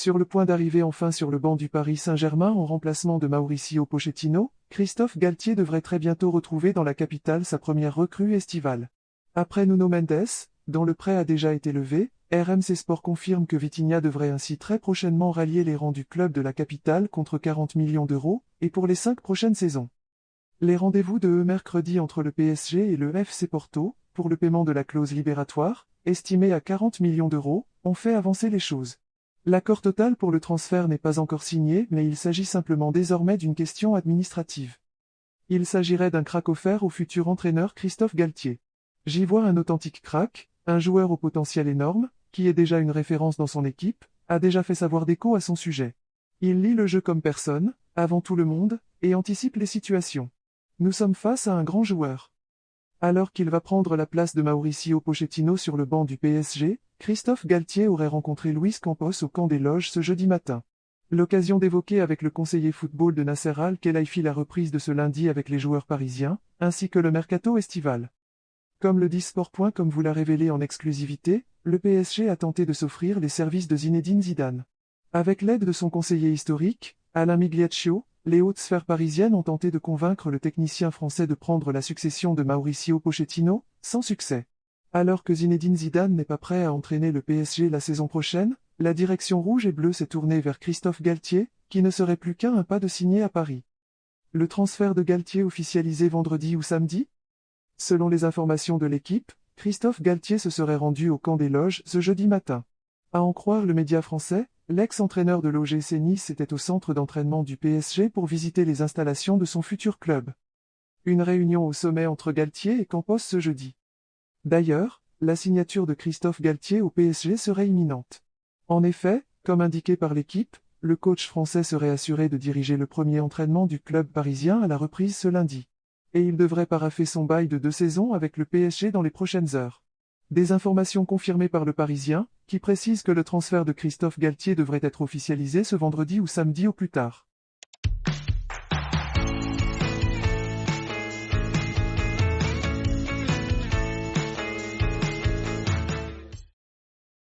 Sur le point d'arriver enfin sur le banc du Paris Saint-Germain en remplacement de Mauricio Pochettino, Christophe Galtier devrait très bientôt retrouver dans la capitale sa première recrue estivale. Après Nuno Mendes, dont le prêt a déjà été levé, RMC Sport confirme que Vitinha devrait ainsi très prochainement rallier les rangs du club de la capitale contre 40 millions d'euros, et pour les 5 prochaines saisons. Les rendez-vous de mercredi entre le PSG et le FC Porto, pour le paiement de la clause libératoire, estimée à 40 millions d'euros, ont fait avancer les choses. L'accord total pour le transfert n'est pas encore signé, mais il s'agit simplement désormais d'une question administrative. Il s'agirait d'un crack offert au futur entraîneur Christophe Galtier. J'y vois un authentique crack, un joueur au potentiel énorme, qui est déjà une référence dans son équipe, a déjà fait savoir d'écho à son sujet. Il lit le jeu comme personne, avant tout le monde, et anticipe les situations. Nous sommes face à un grand joueur. Alors qu'il va prendre la place de Mauricio Pochettino sur le banc du PSG, Christophe Galtier aurait rencontré Luis Campos au camp des loges ce jeudi matin. L'occasion d'évoquer avec le conseiller football de Nasser Al-Khelaifi la reprise de ce lundi avec les joueurs parisiens, ainsi que le mercato estival. Comme le dit Sport. Comme vous l'a révélé en exclusivité, le PSG a tenté de s'offrir les services de Zinedine Zidane. Avec l'aide de son conseiller historique, Alain Migliaccio, les hautes sphères parisiennes ont tenté de convaincre le technicien français de prendre la succession de Mauricio Pochettino, sans succès. Alors que Zinedine Zidane n'est pas prêt à entraîner le PSG la saison prochaine, la direction rouge et bleue s'est tournée vers Christophe Galtier, qui ne serait plus qu'à un pas de signer à Paris. Le transfert de Galtier officialisé vendredi ou samedi? Selon les informations de l'équipe, Christophe Galtier se serait rendu au camp des loges ce jeudi matin. À en croire le média français, l'ex-entraîneur de l'OGC Nice était au centre d'entraînement du PSG pour visiter les installations de son futur club. Une réunion au sommet entre Galtier et Campos ce jeudi. D'ailleurs, la signature de Christophe Galtier au PSG serait imminente. En effet, comme indiqué par l'équipe, le coach français serait assuré de diriger le premier entraînement du club parisien à la reprise ce lundi. Et il devrait paraffer son bail de 2 saisons avec le PSG dans les prochaines heures. Des informations confirmées par le Parisien, qui précise que le transfert de Christophe Galtier devrait être officialisé ce vendredi ou samedi au plus tard.